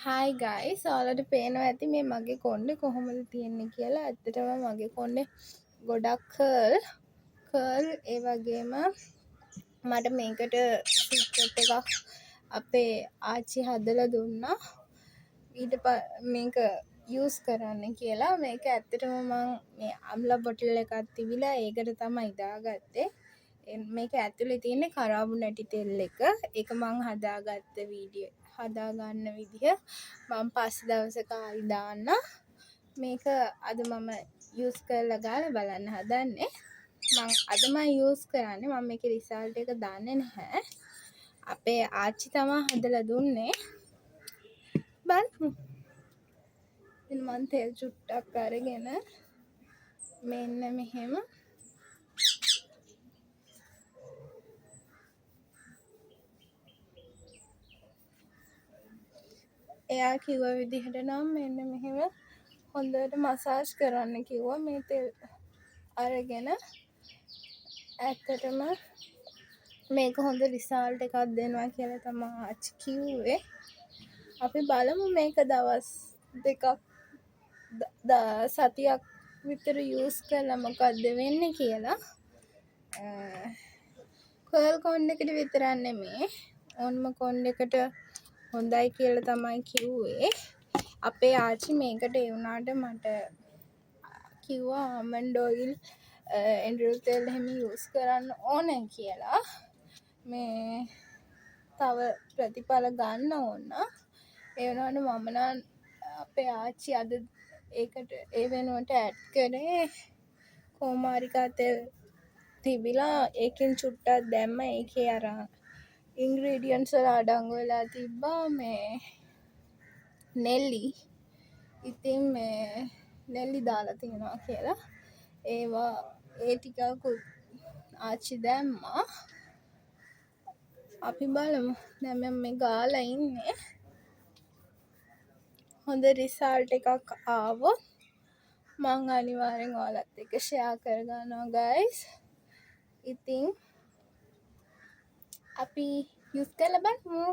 හයි guys ඔයාලට පේනවා ඇති මේ මගේ කොණ්ඩේ කොහොමද තියෙන්නේ කියලා. ඇත්තටම මගේ කොණ්ඩේ ගොඩක් කර්ල් ඒ වගේම මට මේකට සීක්‍රට් එකක් අපේ ආච්චි හදලා දුන්නා මේක යූස් කරන්න කියලා. මේක ඇත්තටම මම මේ අම්ලා බොටල් එකක් තිබිලා ඒකට තමයි දාගත්තේ. මේක ඇතුලේ තියෙන්නේ කරාබු නැටි තෙල් එක. ඒක මං හදාගත්ත වීඩියෝ හදාගන්න විදිහ මම පස්සේ දවසක ආයි දාන්න. මේක අද මම යූස් කරලා ගාලා බලන්න හදන්නේ. මම යූස් කරන්නේ. මම මේකේ රිසල්ට් එක දන්නේ නැහැ. අපේ ආච්චි තමයි හදලා දුන්නේ. බලමු. ඉතින් මම තෙල් චුට්ටක් අරගෙන මෙන්න මෙහෙම එයා කිව්ව විදිහට නම් මෙන්න මෙහෙම හොඳට මසාජ් කරන්න කිව්වා. මේ තෙල් අරගෙන ඇත්තටම මේක හොඳ රිසල්ට් එකක් දෙනවා කියලා තමයි ආච්චි කිව්වේ. අපි බලමු මේක දවස් දෙකක් සතියක් විතර යූස් කරලා මොකක්ද වෙන්නේ කියලා. කර්ල් කොණ්ඩෙකට විතරක් නෙමෙයි ඕනම කොණ්ඩෙකට හොඳයි කියලා තමයි කිව්වේ. අපේ ආච්චි මේකට ඒ වුණාට මට කිව්වා ආමන්ඩ් ඔයිල් එඬරු තෙල් එහෙම යූස් කරන්න ඕනේ කියලා. මේ තව ප්‍රතිඵල ගන්න ඕන. ඒ වුණාට මම නම් අපේ ආච්චි අද ඒකට ඒ වෙනුවට ඇඩ් කරේ කොමාරිකා තෙල් තිබිලා ඒකෙන් චුට්ටක් දැම්ම. ඒකේ අර ඉන්ග්‍රීඩියන්ට්ස් වල අඩංගු වෙලා තිබ්බා මේ නෙල්ලි. ඉතින් මේ නෙල්ලි දාලා තියෙනවා කියලා ඒවා ඒ ටිකකුත් ආච්චි දැම්මා. අපි බලමු. දැන් මම මේ ගාලා ඉන්නේ. හොඳ රිසල්ට් එකක් ආවොත් මං අනිවාර්යෙන් ඔයාලත් එක්ක ෂෙයා කරගන්නවා ගයිස්. ඉතින් අපි යූස් කරලා බලමු.